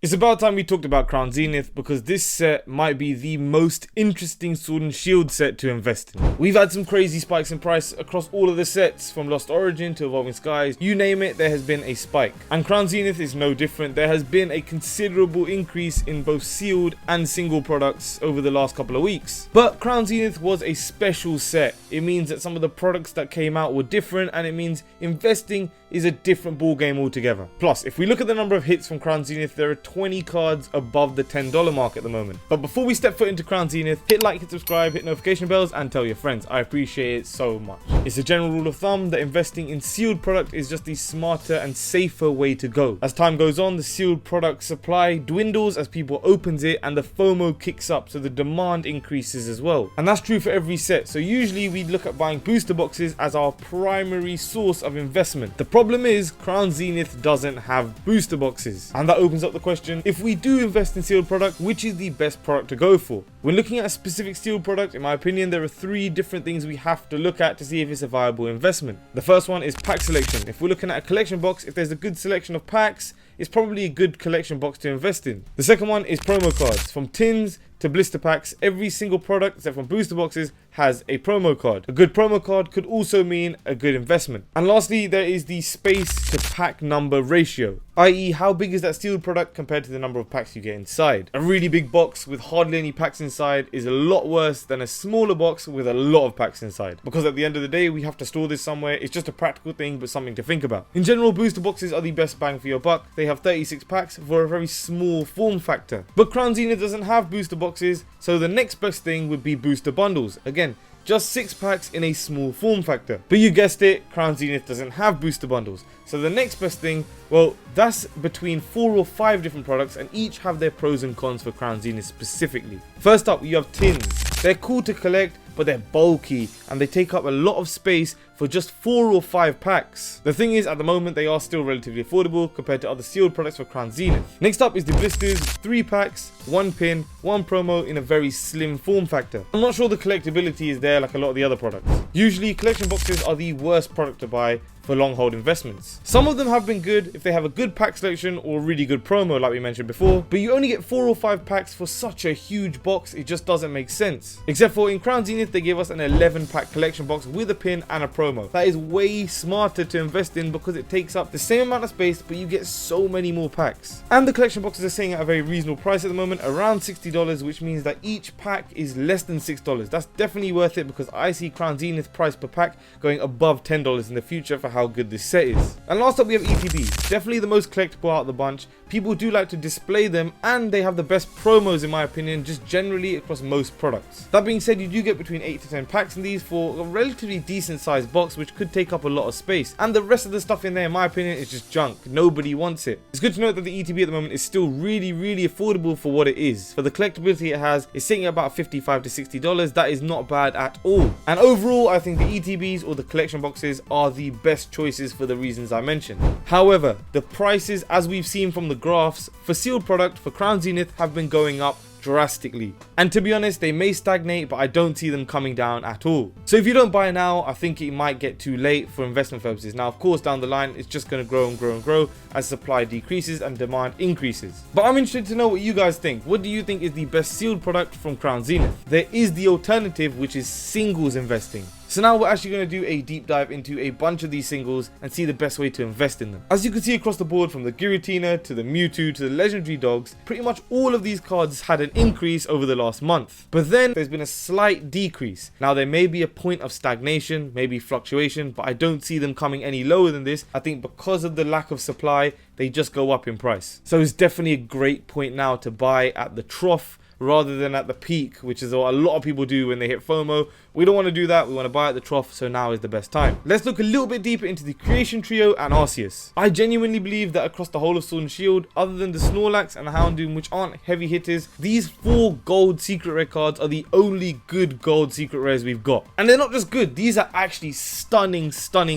It's about time we talked about Crown Zenith because this set might be the most interesting Sword and Shield set to invest in. We've had some crazy spikes in price across all of the sets, from Lost Origin to Evolving Skies, you name it, there has been a spike. And Crown Zenith is no different. There has been a considerable increase in both sealed and single products over the last couple of weeks. But Crown Zenith was a special set. It means that some of the products that came out were different, and it means investing is a different ball game altogether. Plus, if we look at the number of hits from Crown Zenith, there are 20 cards above the $10 mark at the moment. But before we step foot into Crown Zenith, hit like, hit subscribe, hit notification bells, and tell your friends. I appreciate it so much. It's a general rule of thumb that investing in sealed product is just the smarter and safer way to go. As time goes on, the sealed product supply dwindles as people opens it, and the FOMO kicks up, so the demand increases as well. And that's true for every set. So usually we look at buying booster boxes as our primary source of investment. The problem is Crown Zenith doesn't have booster boxes, and that opens up the question, if we do invest in sealed product, which is the best product to go for? When looking at a specific sealed product, in my opinion, there are three different things we have to look at to see if it's a viable investment. The first one is pack selection. If we're looking at a collection box, if there's a good selection of packs, it's probably a good collection box to invest in. The second one is promo cards. From tins to blister packs, every single product except from booster boxes has a promo card. A good promo card could also mean a good investment. And lastly, there is the space to pack number ratio, i.e. how big is that sealed product compared to the number of packs you get inside. A really big box with hardly any packs inside is a lot worse than a smaller box with a lot of packs inside, because at the end of the day we have to store this somewhere. It's just a practical thing, but something to think about. In general, booster boxes are the best bang for your buck. They have 36 packs for a very small form factor. But Crown Zenith doesn't have booster boxes, so the next best thing would be booster bundles. Again, just 6 packs in a small form factor. But you guessed it, Crown Zenith doesn't have booster bundles. So the next best thing, well, that's between 4 or 5 different products, and each have their pros and cons for Crown Zenith specifically. First up, you have tins. They're cool to collect, but they're bulky and they take up a lot of space for just 4 or 5 packs. The thing is, at the moment they are still relatively affordable compared to other sealed products for Crown Zenith. Next up is the blisters, 3 packs, 1 pin, 1 promo in a very slim form factor. I'm not sure the collectability is there like a lot of the other products. Usually collection boxes are the worst product to buy for long hold investments. Some of them have been good if they have a good pack selection or a really good promo like we mentioned before, but you only get 4 or 5 packs for such a huge box, it just doesn't make sense. Except for in Crown Zenith they gave us an 11 pack collection box with a pin and a promo. That is way smarter to invest in because it takes up the same amount of space, but you get so many more packs. And the collection boxes are sitting at a very reasonable price at the moment, around $60, which means that each pack is less than $6. That's definitely worth it because I see Crown Zenith price per pack going above $10 in the future for how good this set is. And last up we have ETBs, definitely the most collectible out of the bunch. People do like to display them, and they have the best promos in my opinion, just generally across most products. That being said, you do get between 8 to 10 packs in these for a relatively decent sized box, which could take up a lot of space, and the rest of the stuff in there in my opinion is just junk. Nobody wants it. It's good to note that the ETB at the moment is still really affordable for what it is. For the collectability it has, it's sitting at about $55 to $60. That is not bad at all. And overall I think the ETBs or the collection boxes are the best choices for the reasons I mentioned. However, the prices, as we've seen from the graphs, for sealed product for Crown Zenith have been going up drastically, and to be honest they may stagnate, but I don't see them coming down at all. So if you don't buy now, I think it might get too late for investment purposes. Now of course down the line it's just going to grow and grow and grow as supply decreases and demand increases. But I'm interested to know what you guys think. What do you think is the best sealed product from Crown Zenith? There is the alternative, which is singles investing. So now we're actually going to do a deep dive into a bunch of these singles and see the best way to invest in them. As you can see across the board, from the Giratina to the Mewtwo to the legendary dogs, pretty much all of these cards had an increase over the last month. But then there's been a slight decrease. Now there may be a point of stagnation, maybe fluctuation, but I don't see them coming any lower than this. I think because of the lack of supply, they just go up in price. So it's definitely a great point now to buy at the trough rather than at the peak, which is what a lot of people do when they hit FOMO. We don't want to do that. We want to buy at the trough, so now is the best time. Let's look a little bit deeper into the Creation Trio and Arceus. I genuinely believe that across the whole of Sword and Shield, other than the Snorlax and the Houndoom, which aren't heavy hitters, these 4 gold secret rare cards are the only good gold secret rares we've got. And they're not just good, these are actually stunning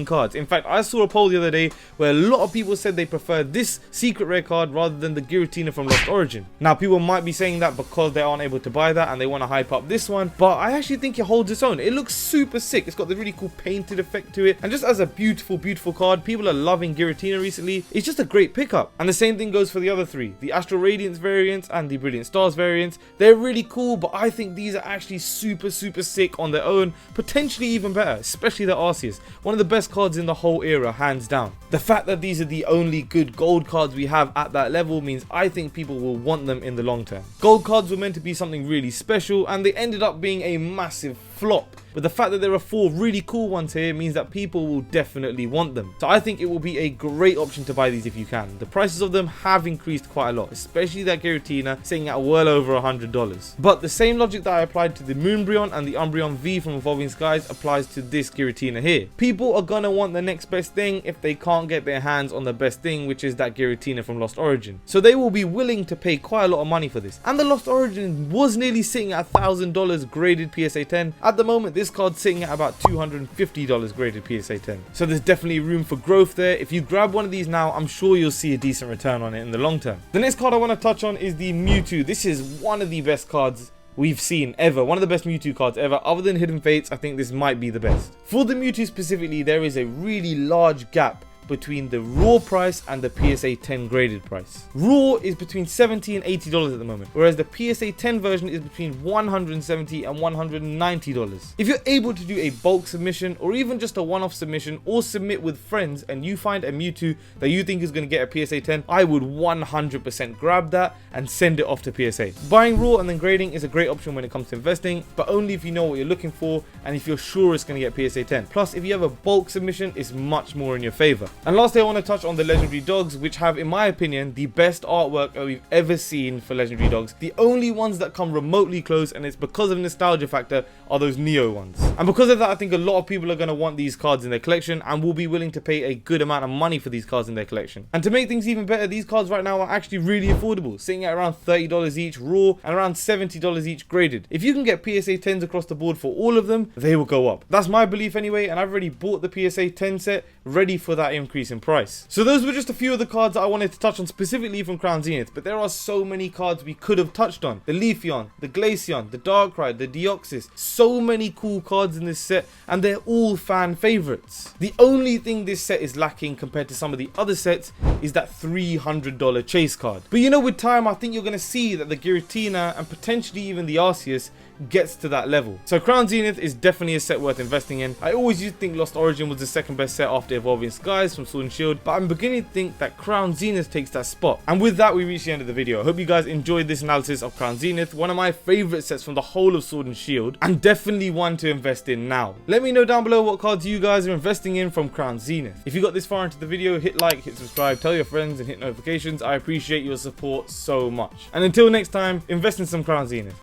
cards. In fact, I saw a poll the other day where a lot of people said they prefer this secret rare card rather than the Giratina from Lost Origin. Now people might be saying that because sales they aren't able to buy that and they want to hype up this one, but I actually think it holds its own. It looks super sick. It's got the really cool painted effect to it, and just as a beautiful card, people are loving Giratina recently. It's just a great pickup. And the same thing goes for the other three, the Astral Radiance variants and the Brilliant Stars variants. They're really cool, but I think these are actually super sick on their own, potentially even better, especially the Arceus, one of the best cards in the whole era, hands down. The fact that these are the only good gold cards we have at that level means I think people will want them in the long term. Gold cards were meant to be something really special, and they ended up being a massive flop. But the fact that there are 4 really cool ones here means that people will definitely want them. So I think it will be a great option to buy these if you can. The prices of them have increased quite a lot, especially that Giratina sitting at well over $100. But the same logic that I applied to the Moonbryon and the Umbreon V from Evolving Skies applies to this Giratina here. People are gonna want the next best thing if they can't get their hands on the best thing, which is that Giratina from Lost Origin. So they will be willing to pay quite a lot of money for this. And the Lost Origin was nearly sitting at $1,000 graded PSA 10. At the moment, this card's sitting at about $250 graded PSA 10. So there's definitely room for growth there. If you grab one of these now, I'm sure you'll see a decent return on it in the long term. The next card I want to touch on is the Mewtwo. This is one of the best cards we've seen ever, one of the best Mewtwo cards ever. Other than Hidden Fates, I think this might be the best. For the Mewtwo specifically, there is a really large gap between the raw price and the PSA 10 graded price. Raw is between $70 and $80 at the moment, whereas the PSA 10 version is between $170 and $190. If you're able to do a bulk submission or even just a one-off submission or submit with friends and you find a Mewtwo that you think is going to get a PSA 10, I would 100% grab that and send it off to PSA. Buying raw and then grading is a great option when it comes to investing, but only if you know what you're looking for and if you're sure it's going to get PSA 10. Plus, if you have a bulk submission, it's much more in your favor. And lastly, I want to touch on the legendary dogs, which have, in my opinion, the best artwork that we've ever seen for legendary dogs. The only ones that come remotely close, and it's because of nostalgia factor, are those Neo ones. And because of that, I think a lot of people are going to want these cards in their collection and will be willing to pay a good amount of money for these cards in their collection. And to make things even better, these cards right now are actually really affordable, sitting at around $30 each raw and around $70 each graded. If you can get PSA 10s across the board for all of them, they will go up. That's my belief anyway, and I've already bought the PSA 10 set ready for that increase in price. So those were just a few of the cards that I wanted to touch on specifically from Crown Zenith, but there are so many cards we could have touched on. The Leafeon, the Glaceon, the Darkrai, the Deoxys, so many cool cards in this set, and they're all fan favorites. The only thing this set is lacking compared to some of the other sets is that $300 chase card. But you know, with time, I think you're going to see that the Giratina and potentially even the Arceus gets to that level. So Crown Zenith is definitely a set worth investing in. I always used to think Lost Origin was the second best set after Evolving Skies from Sword and Shield, but I'm beginning to think that Crown Zenith takes that spot. And with that, we reach the end of the video. I hope you guys enjoyed this analysis of Crown Zenith, one of my favorite sets from the whole of Sword and Shield, and definitely one to invest in now. Let me know down below what cards you guys are investing in from Crown Zenith. If you got this far into the video, hit like, hit subscribe, tell your friends, and hit notifications. I appreciate your support so much. And until next time, invest in some Crown Zenith.